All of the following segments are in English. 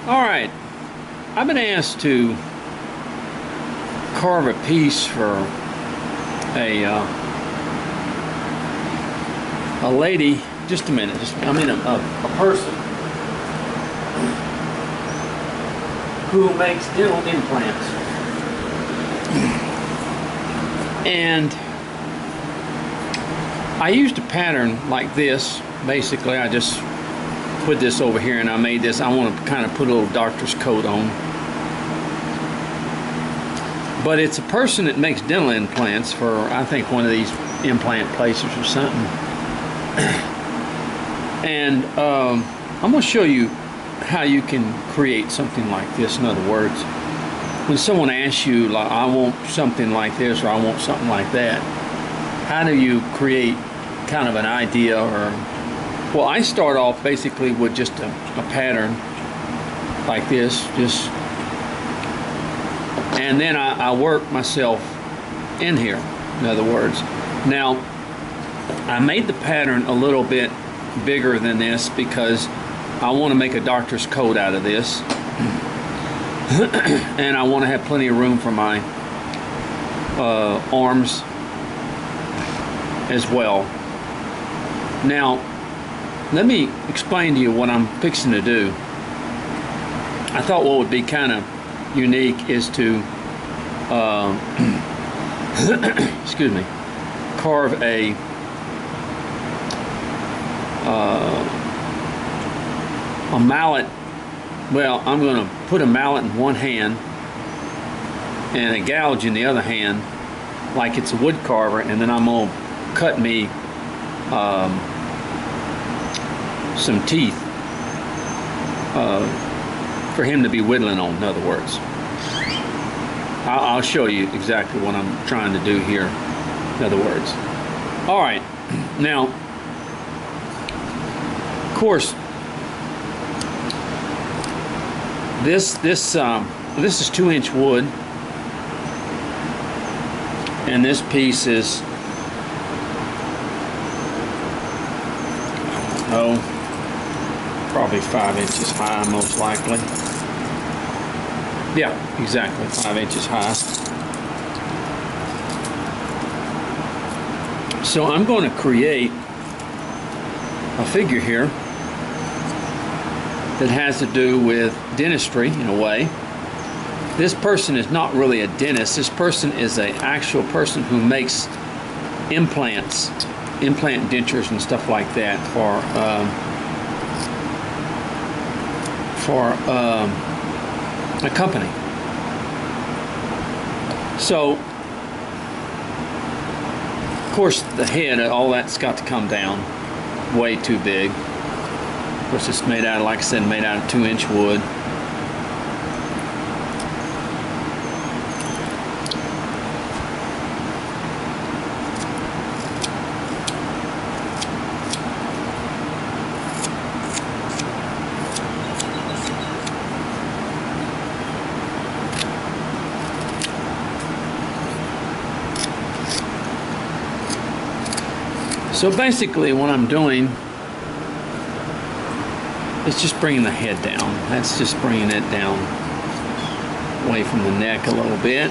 All right, I've been asked to carve a piece for a lady. Just a minute. A person who makes dental implants, and I used a pattern like this. Basically, I just put this over here and I made this. I want to kind of put a little doctor's coat on. But it's a person that makes dental implants for, I think, one of these implant places or something. And I'm going to show you how you can create something like this. In other words, when someone asks you, like, I want something like this or I want something like that, how do you create kind of an idea? Or, well, I start off basically with just a pattern like this, and then I work myself in here, in other words. Now, I made the pattern a little bit bigger than this because I want to make a doctor's coat out of this. And I want to have plenty of room for my arms as well. Now, let me explain to you what I'm fixing to do. I thought what would be kind of unique is to excuse me, carve a mallet. Well, I'm going to put a mallet in one hand and a gouge in the other hand like it's a wood carver, and then I'm going to cut me some teeth for him to be whittling on, in other words. I'll show you exactly what I'm trying to do here, in other words. All right, now, of course, this is 2-inch wood, and this piece is, probably 5 inches high, most likely. Yeah, exactly, 5 inches high. So I'm going to create a figure here that has to do with dentistry in a way. This person is not really a dentist. This person is an actual person who makes implants, implant dentures and stuff like that for a company. So, of course, the head, all that's got to come down way too big. Of course, it's made out of, like I said, made out of 2-inch wood. So basically what I'm doing is just bringing the head down. That's just bringing it down away from the neck a little bit.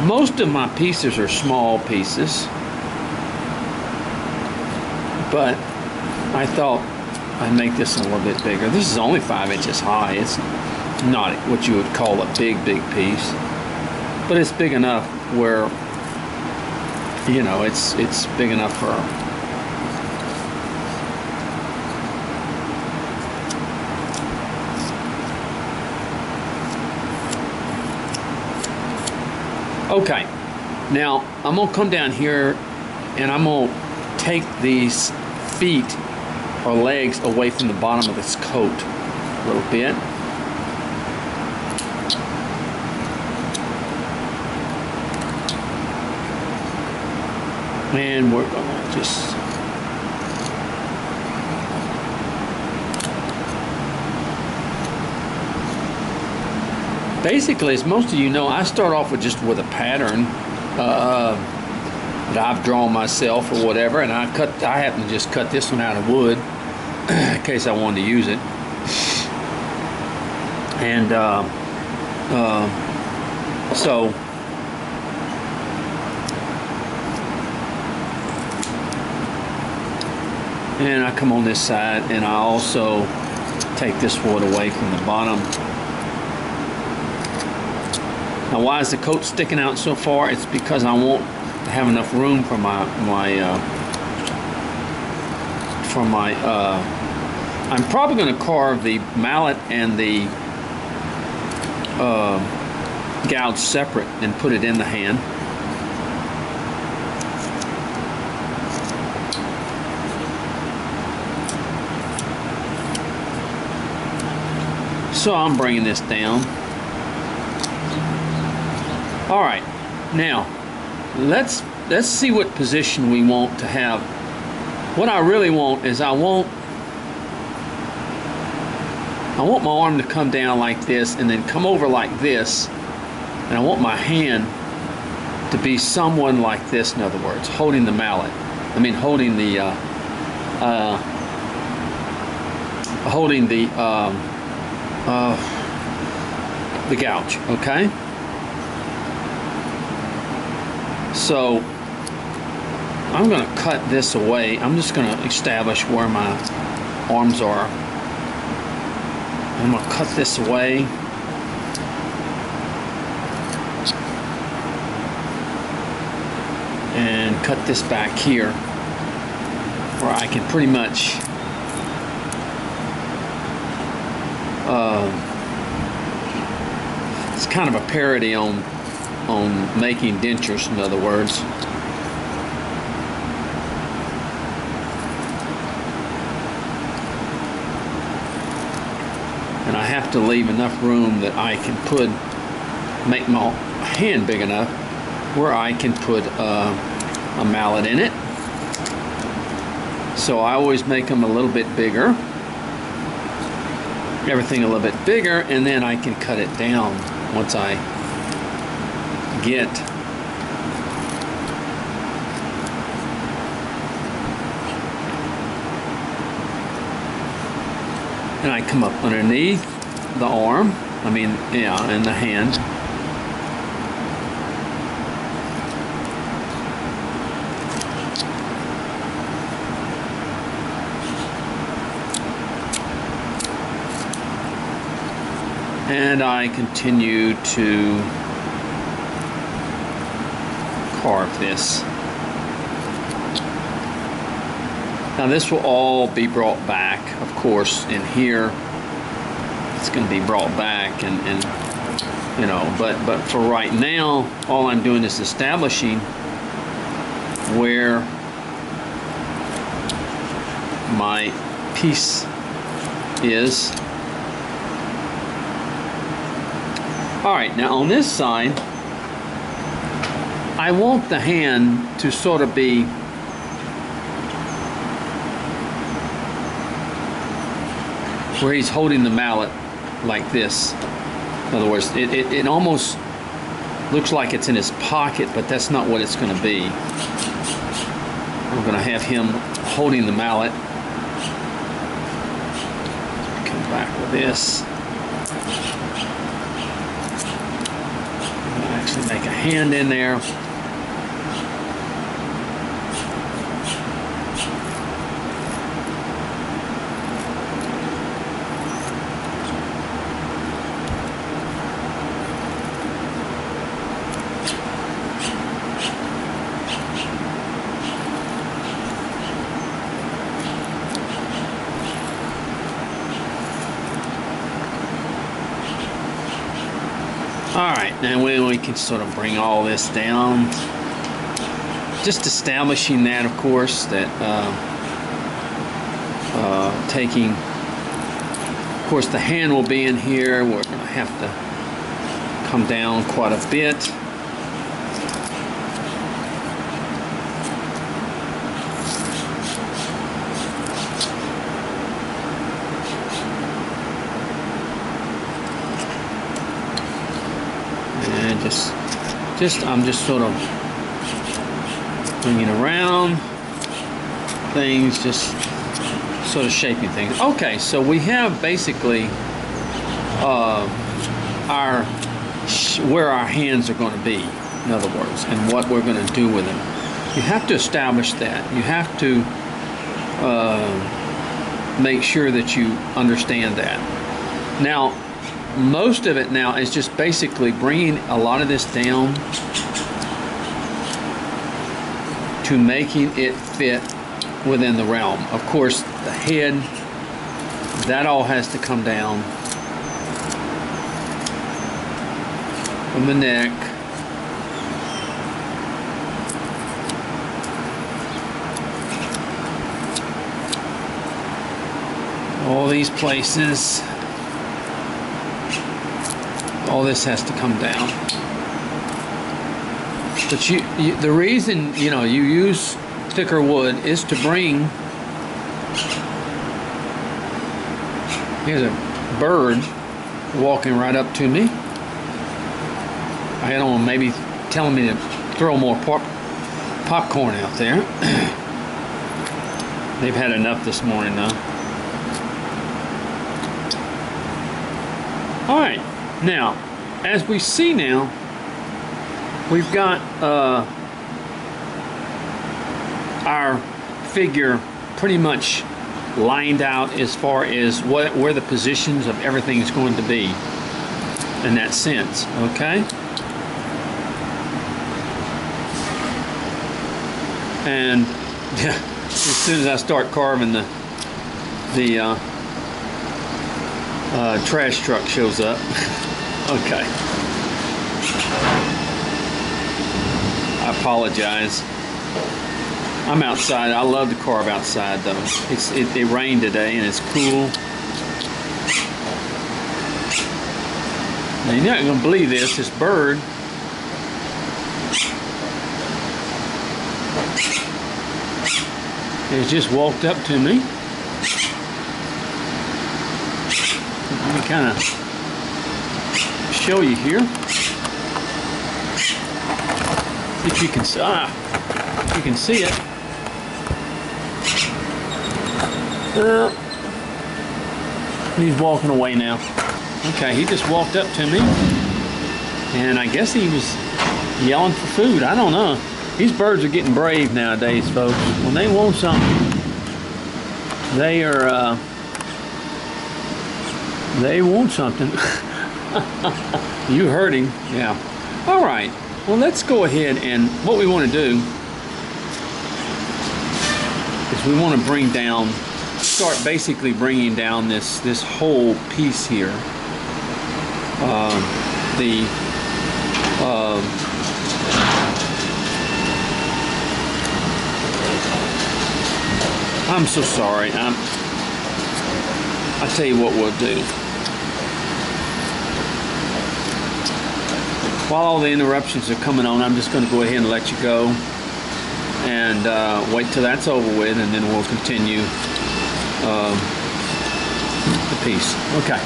Most of my pieces are small pieces, but I thought I'd make this a little bit bigger. This is only 5 inches high. It's not what you would call a big piece, but it's big enough where, you know, it's big enough for okay. Now I'm gonna come down here and I'm gonna take these feet or legs away from the bottom of this coat a little bit. And we're gonna just basically, as most of you know, I start off with just with a pattern that I've drawn myself or whatever, and I happen to just cut this one out of wood in case I wanted to use it. And so and I come on this side, and I also take this wood away from the bottom. Now, why is the coat sticking out so far? It's because I want to have enough room for I'm probably going to carve the mallet and the gouge separate and put it in the hand. So I'm bringing this down. All right, now let's see what position we want to have. What I really want is I want my arm to come down like this and then come over like this, and I want my hand to be someone like this. In other words, holding the mallet. I mean, holding the gouge. Okay. So I'm going to cut this away. I'm just going to establish where my arms are. I'm going to cut this away. And cut this back here where I can pretty much it's kind of a parody on making dentures, in other words. And I have to leave enough room that I can make my hand big enough where I can put a mallet in it. So I always make them a little bit bigger. Everything a little bit bigger, and then I can cut it down once I get and I come up underneath the arm, and the hand. And I continue to carve this. Now this will all be brought back, of course, in here. It's going to be brought back, and but for right now, all I'm doing is establishing where my piece is. All right, now on this side, I want the hand to sort of be where he's holding the mallet like this. In other words, it almost looks like it's in his pocket, but that's not what it's going to be. I'm going to have him holding the mallet. Come back with this. Actually make a hand in there. Alright, now we can sort of bring all this down. Just establishing that, of course, that taking, of course, the hand will be in here. We're going to have to come down quite a bit. I'm just sort of bringing around things, just sort of shaping things. Okay, so we have basically where our hands are going to be, in other words, and what we're going to do with them. You have to establish that. You have to make sure that you understand that. Now, most of it now is just basically bringing a lot of this down to making it fit within the realm. Of course, the head, that all has to come down from the neck. All these places, all this has to come down. But the reason you use thicker wood is to bring. Here's a bird walking right up to me. I don't know, maybe telling me to throw more popcorn out there. They've had enough this morning though. All right, now as we see now, we've got our figure pretty much lined out as far as where the positions of everything is going to be in that sense, okay? And as soon as I start carving, the trash truck shows up. Okay. I apologize. I'm outside. I love to carve outside though. It rained today and it's cool. Now, you're not going to believe this. This bird has just walked up to me. Let me kind of show you here. If you can see it. He's walking away now. Okay, he just walked up to me, and I guess he was yelling for food. I don't know. These birds are getting brave nowadays, folks. When they want something, they want something. You heard him. Yeah. All right. Well, let's go ahead, and what we want to do is we want to bring down, start basically bringing down this whole piece here. I'm so sorry. I'll tell you what we'll do. While all the interruptions are coming on, I'm just going to go ahead and let you go and wait till that's over with, and then we'll continue the piece. Okay.